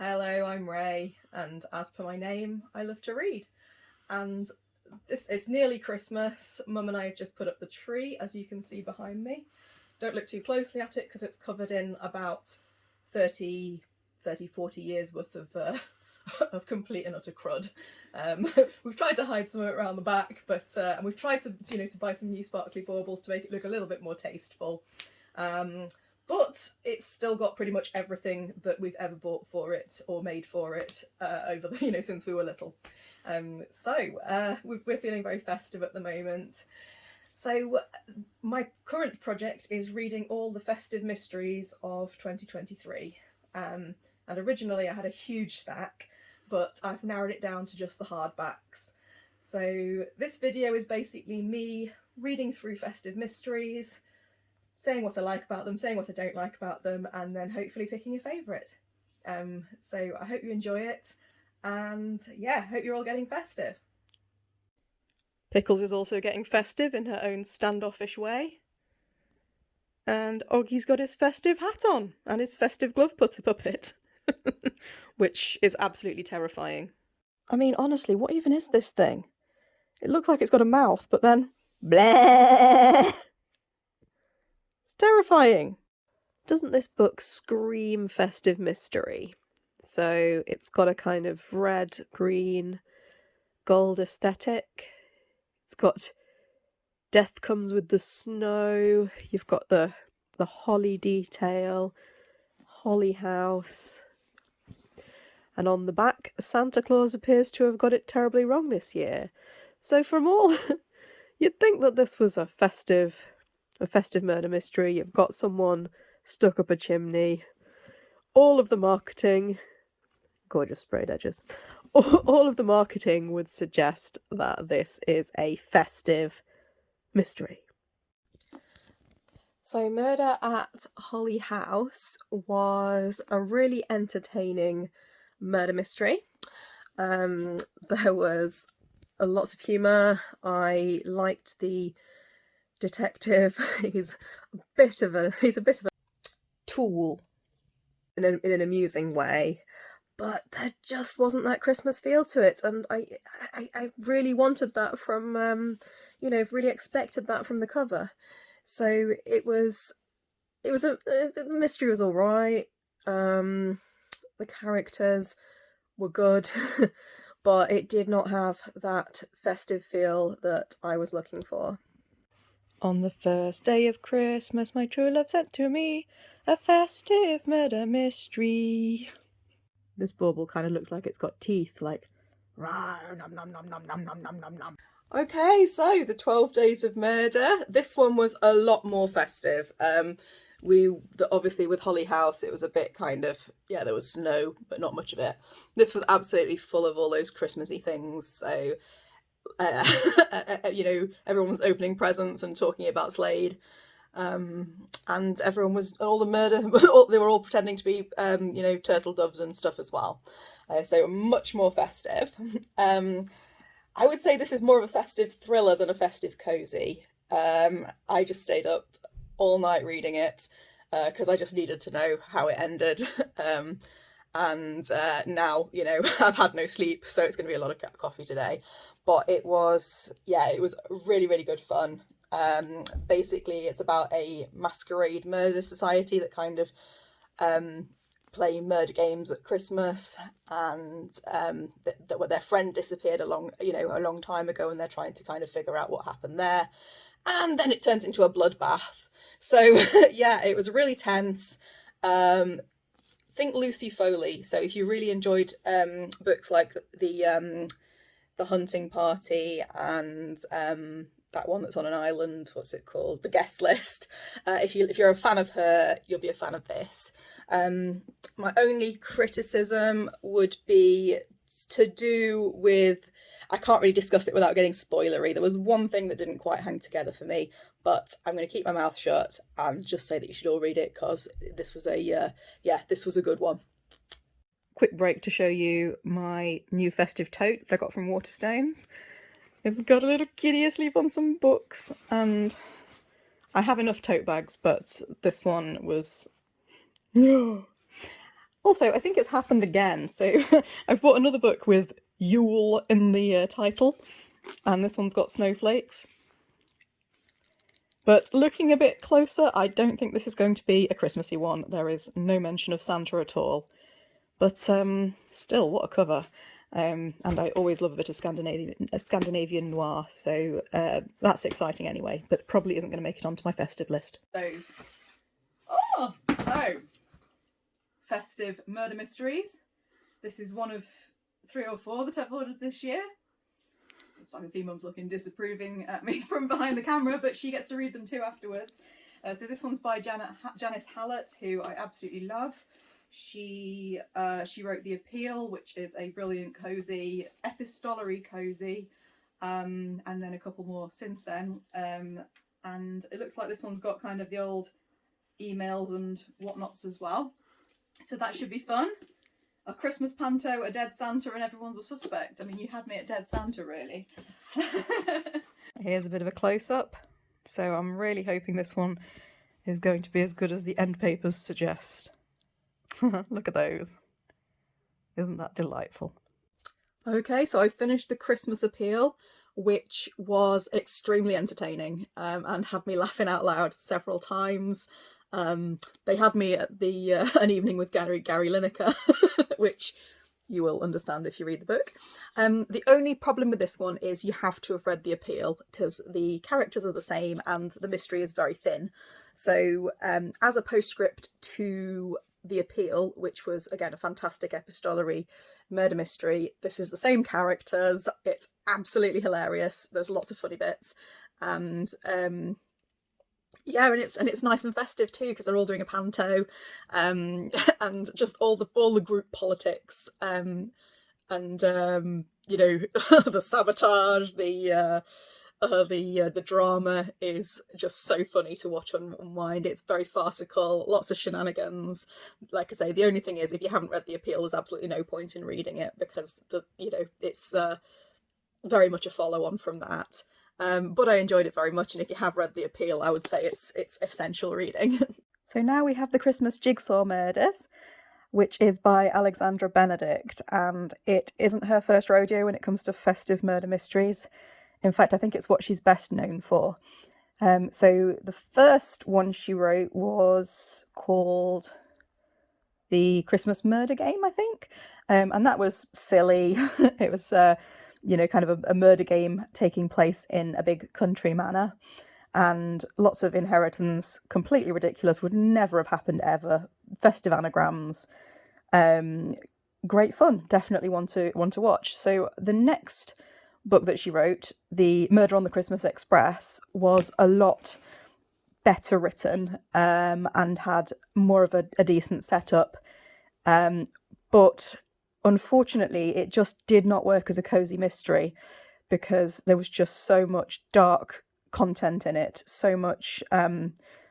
Hello, I'm Ray, and as per my name, I love to read. And it's nearly Christmas. Mum and I have just put up the tree, as you can see behind me. Don't look too closely at it because it's covered in about 30, 40 years worth of of complete and utter crud. We've tried to hide some of it around the back, but and we've tried to to buy some new sparkly baubles to make it look a little bit more tasteful. But it's still got pretty much everything that we've ever bought for it or made for it over the, since we were little. We're feeling very festive at the moment. So my current project is reading all the festive mysteries of 2023. And originally I had a huge stack, but I've narrowed it down to just the hardbacks. So this video is basically me reading through festive mysteries, saying what I like about them, saying what I don't like about them, and then hopefully picking a favourite. So I hope you enjoy it, and yeah, hope you're all getting festive. Pickles is also getting festive in her own standoffish way. And Oggy's got his festive hat on, and his festive glove puppet, which is absolutely terrifying. I mean, honestly, what even is this thing? It looks like it's got a mouth, but then bleh! Terrifying. Doesn't this book scream festive mystery? So it's got a kind of red, green, gold aesthetic. It's got death comes with the snow. You've got the holly detail, holly house. And on the back, Santa Claus appears to have got it terribly wrong this year. So from all, you'd think that this was a festive murder mystery. You've got someone stuck up a chimney. All of the marketing, gorgeous sprayed edges, all of the marketing would suggest that this is a festive mystery. So Murder at Holly House was a really entertaining murder mystery. There was lots of humour. I liked the detective. He's a bit of a tool in an amusing way, but there just wasn't that Christmas feel to it, and I really wanted that from really expected that from the cover. So the mystery was all right. The characters were good, but it did not have that festive feel that I was looking for. On the first day of Christmas, my true love sent to me a festive murder mystery. This bauble kind of looks like it's got teeth, like rah, nom nom nom nom nom nom nom nom nom. Okay, so the 12 Days of Murder. This one was a lot more festive. Obviously with Holly House, it was a bit kind of, there was snow, but not much of it. This was absolutely full of all those Christmassy things. So everyone was opening presents and talking about Slade, and everyone was all the murder. They were all pretending to be, turtle doves and stuff as well. So much more festive. I would say this is more of a festive thriller than a festive cozy. I just stayed up all night reading it because I just needed to know how it ended. And now, I've had no sleep, so it's going to be a lot of coffee today. But it was really, really good fun. Basically, it's about a masquerade murder society that kind of play murder games at Christmas, and their friend disappeared a long time ago, and they're trying to kind of figure out what happened there. And then it turns into a bloodbath. So it was really tense. Think Lucy Foley. So if you really enjoyed books like the Hunting Party and that one that's on an island, what's it called? The Guest List. If you're a fan of her, you'll be a fan of this. My only criticism would be to do with, I can't really discuss it without getting spoilery. There was one thing that didn't quite hang together for me, but I'm going to keep my mouth shut and just say that you should all read it, because this was a good one. Quick break to show you my new festive tote that I got from Waterstones. It's got a little kitty asleep on some books, and I have enough tote bags, but this one was Also, I think it's happened again. So I've bought another book with Yule in the title, and this one's got snowflakes. But looking a bit closer, I don't think this is going to be a Christmassy one. There is no mention of Santa at all. But still, what a cover. And I always love a bit of Scandinavian noir, so that's exciting anyway, but probably isn't going to make it onto my festive list. Those. Oh, so festive murder mysteries. This is one of 3 or 4 that I've ordered this year. So I can see Mum's looking disapproving at me from behind the camera, but she gets to read them too afterwards. So this one's by Janice Hallett, who I absolutely love. She wrote The Appeal, which is a brilliant cozy, epistolary cozy, and then a couple more since then. And it looks like this one's got kind of the old emails and whatnots as well. So that should be fun. A Christmas panto, a dead Santa, and everyone's a suspect. I mean, you had me at dead Santa, really. Here's a bit of a close-up. So I'm really hoping this one is going to be as good as the end papers suggest. Look at those. Isn't that delightful? Okay, so I finished The Christmas Appeal, which was extremely entertaining and had me laughing out loud several times. They had me at the An Evening with Gary Lineker, which you will understand if you read the book. The only problem with this one is you have to have read The Appeal, because the characters are the same and the mystery is very thin. So as a postscript to The Appeal, which was again a fantastic epistolary murder mystery, this is the same characters. It's absolutely hilarious. There's lots of funny bits, and yeah, and it's nice and festive too, because they're all doing a panto, and just all the group politics, and you know, the sabotage, the drama is just so funny to watch unwind. It's very farcical, lots of shenanigans. Like I say, the only thing is, if you haven't read The Appeal, there's absolutely no point in reading it, because it's very much a follow-on from that. But I enjoyed it very much, and if you have read The Appeal, I would say it's essential reading. So now we have The Christmas Jigsaw Murders, which is by Alexandra Benedict, and it isn't her first rodeo when it comes to festive murder mysteries. In fact, I think it's what she's best known for. So the first one she wrote was called The Christmas Murder Game, I think, and that was silly. It was kind of a murder game taking place in a big country manor, and lots of inheritance, completely ridiculous, would never have happened ever. Festive anagrams, great fun, definitely one to watch. So the next book that she wrote, The Murder on the Christmas Express, was a lot better written, and had more of a decent setup, but unfortunately, it just did not work as a cozy mystery, because there was just so much dark content in it, so much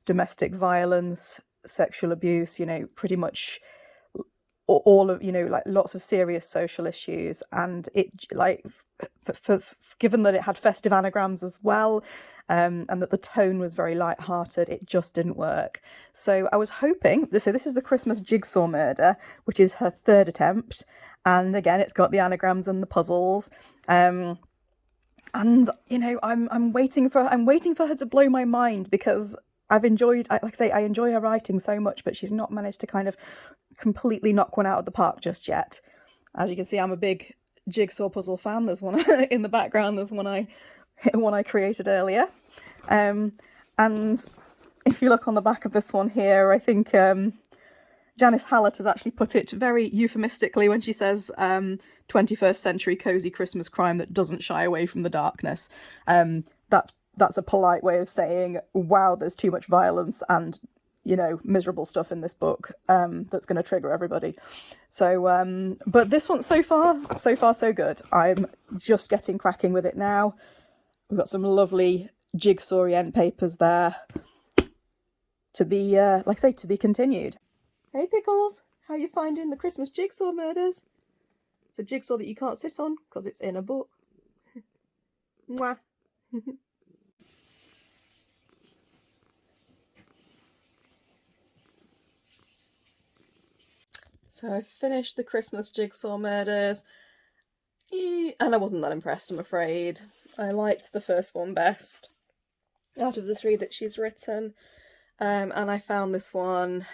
domestic violence, sexual abuse, pretty much all of, like lots of serious social issues. And it, like, given that it had festive anagrams as well, and that the tone was very light-hearted, it just didn't work. So I was hoping, so this is The Christmas Jigsaw Murder, which is her 3rd attempt, and again it's got the anagrams and the puzzles, and I'm waiting for her to blow my mind, because I've enjoyed, like I say, I enjoy her writing so much, but she's not managed to kind of completely knock one out of the park just yet. As you can see, I'm a big jigsaw puzzle fan. There's one in the background. There's one I created earlier, and if you look on the back of this one here, I think Janice Hallett has actually put it very euphemistically when she says 21st century cozy Christmas crime that doesn't shy away from the darkness. That's a polite way of saying, wow, there's too much violence and miserable stuff in this book that's going to trigger everybody. So but this one, so far so good. I'm just getting cracking with it now. We've got some lovely jigsaw end papers there to be like I say, to be continued. Hey Pickles, how are you finding The Christmas Jigsaw Murders? It's a jigsaw that you can't sit on because it's in a book. Mwah. So I finished the Christmas Jigsaw Murders, and I wasn't that impressed, I'm afraid. I liked the first one best out of the three that she's written, and I found this one.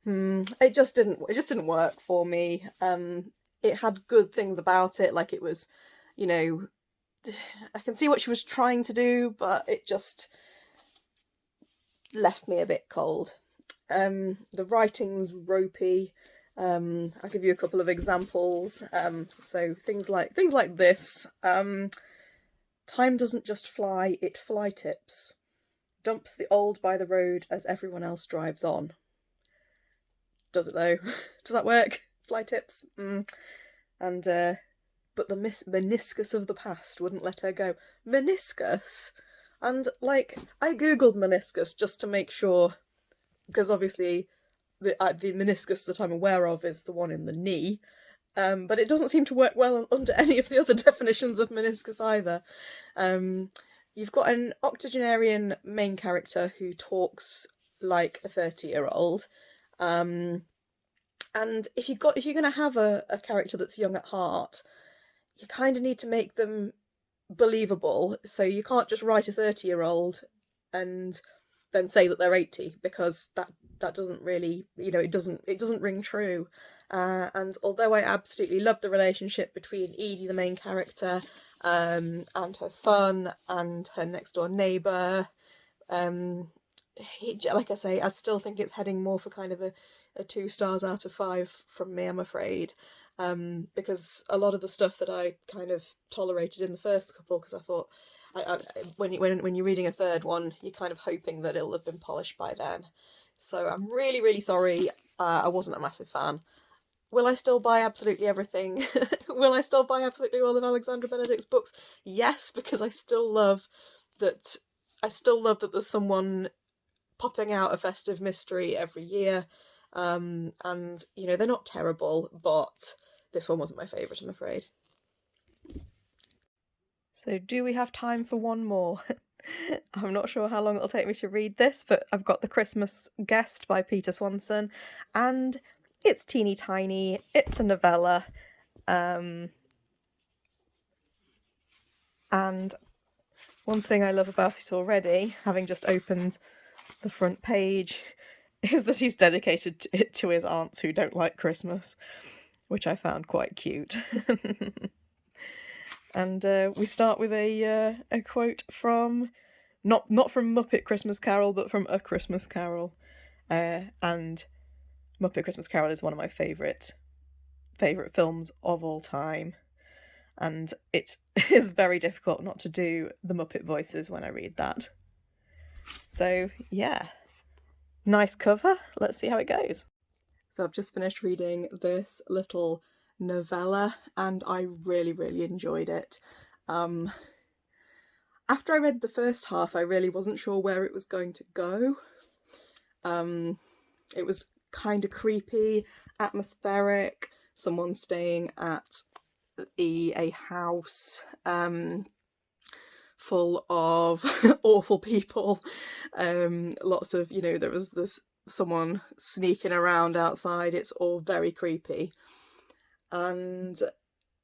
It just didn't work for me. It had good things about it, like it was, you know, I can see what she was trying to do, but it just left me a bit cold. The writing's ropey. I'll give you a couple of examples. So things like this. Time doesn't just fly, it fly tips. Dumps the old by the road as everyone else drives on. Does it though? Does that work? Fly tips? And but the meniscus of the past wouldn't let her go. Meniscus? And like, I googled meniscus just to make sure, because obviously the meniscus that I'm aware of is the one in the knee, but it doesn't seem to work well under any of the other definitions of meniscus either. You've got an octogenarian main character who talks like a 30-year-old. And if you're going to have a character that's young at heart, you kind of need to make them believable. So you can't just write a 30-year-old and then say that they're 80, because that doesn't really, it doesn't ring true. And although I absolutely love the relationship between Edie, the main character, and her son and her next door neighbour, like I say, I still think it's heading more for kind of a 2 stars out of 5 from me, I'm afraid. Because a lot of the stuff that I kind of tolerated in the first couple, because I thought, when you're reading a third one, you're kind of hoping that it'll have been polished by then. So I'm really, really sorry. I wasn't a massive fan. Will I still buy absolutely everything? Will I still buy absolutely all of Alexandra Benedict's books? Yes, because I still love that. There's someone popping out a festive mystery every year. And they're not terrible, but this one wasn't my favourite, I'm afraid. So do we have time for one more? I'm not sure how long it'll take me to read this, but I've got The Christmas Guest by Peter Swanson, and it's teeny tiny, it's a novella, and one thing I love about it already, having just opened the front page, is that he's dedicated it to his aunts who don't like Christmas, which I found quite cute. And we start with a quote from, not from Muppet Christmas Carol, but from A Christmas Carol. And Muppet Christmas Carol is one of my favourite films of all time. And it is very difficult not to do the Muppet voices when I read that. So, yeah. Nice cover. Let's see how it goes. So I've just finished reading this little novella and I really, really enjoyed it. After I read the first half, I really wasn't sure where it was going to go. It was kind of creepy, atmospheric, someone staying at a house full of awful people. Lots of, there was this someone sneaking around outside. It's all very creepy, and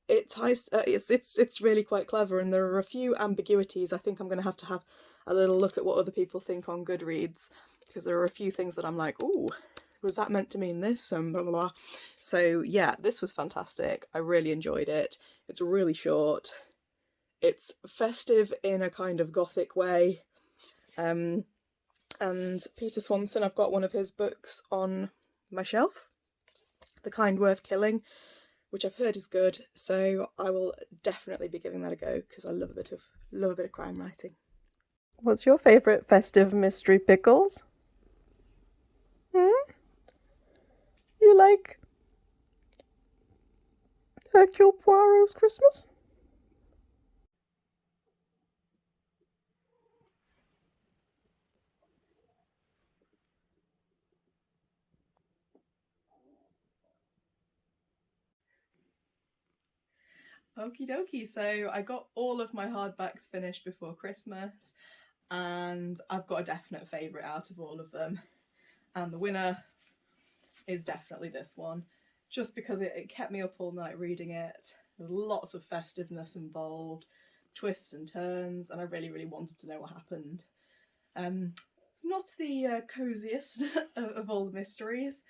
it's really quite clever, and there are a few ambiguities. I think I'm going to have a little look at what other people think on Goodreads, because there are a few things that I'm like, ooh, was that meant to mean this, and blah blah blah. So yeah, this was fantastic. I really enjoyed it. It's really short. It's festive in a kind of gothic way. And Peter Swanson, I've got one of his books on my shelf, The Kind Worth Killing, which I've heard is good, so I will definitely be giving that a go, because I love a bit of crime writing. What's your favourite festive mystery, Pickles? You like Hercule Poirot's Christmas? Okie dokie, so I got all of my hardbacks finished before Christmas, and I've got a definite favourite out of all of them. And the winner is definitely this one, just because it kept me up all night reading it. There was lots of festiveness involved, twists and turns, and I really, really wanted to know what happened. It's not the coziest of all the mysteries.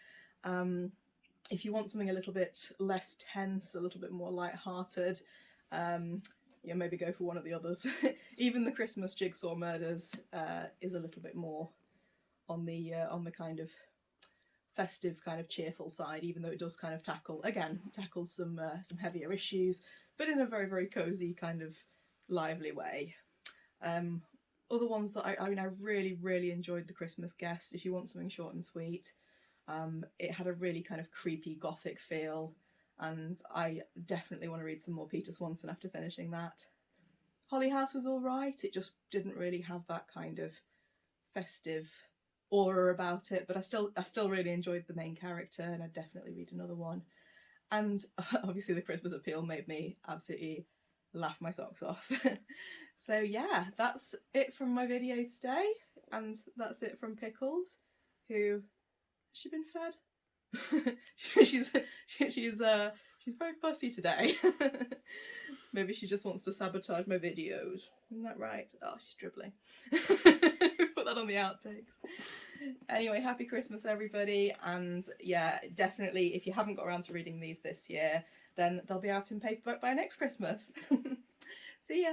If you want something a little bit less tense, a little bit more light-hearted, yeah, maybe go for one of the others. Even the Christmas Jigsaw Murders is a little bit more on the kind of festive, kind of cheerful side, even though it does kind of tackle some heavier issues, but in a very, very cozy, kind of lively way. Other ones that I really, really enjoyed The Christmas Guest. If you want something short and sweet, it had a really kind of creepy gothic feel, and I definitely want to read some more Peter Swanson after finishing that. Holly House was alright, it just didn't really have that kind of festive aura about it, but I still really enjoyed the main character, and I'd definitely read another one. And obviously the Christmas Appeal made me absolutely laugh my socks off. So yeah, that's it from my video today, and that's it from Pickles, who, has she been fed? she's very fussy today. Maybe she just wants to sabotage my videos. Isn't that right? Oh, she's dribbling. Put that on the outtakes. Anyway, happy Christmas, everybody. And yeah, definitely, if you haven't got around to reading these this year, then they'll be out in paperback by next Christmas. See ya.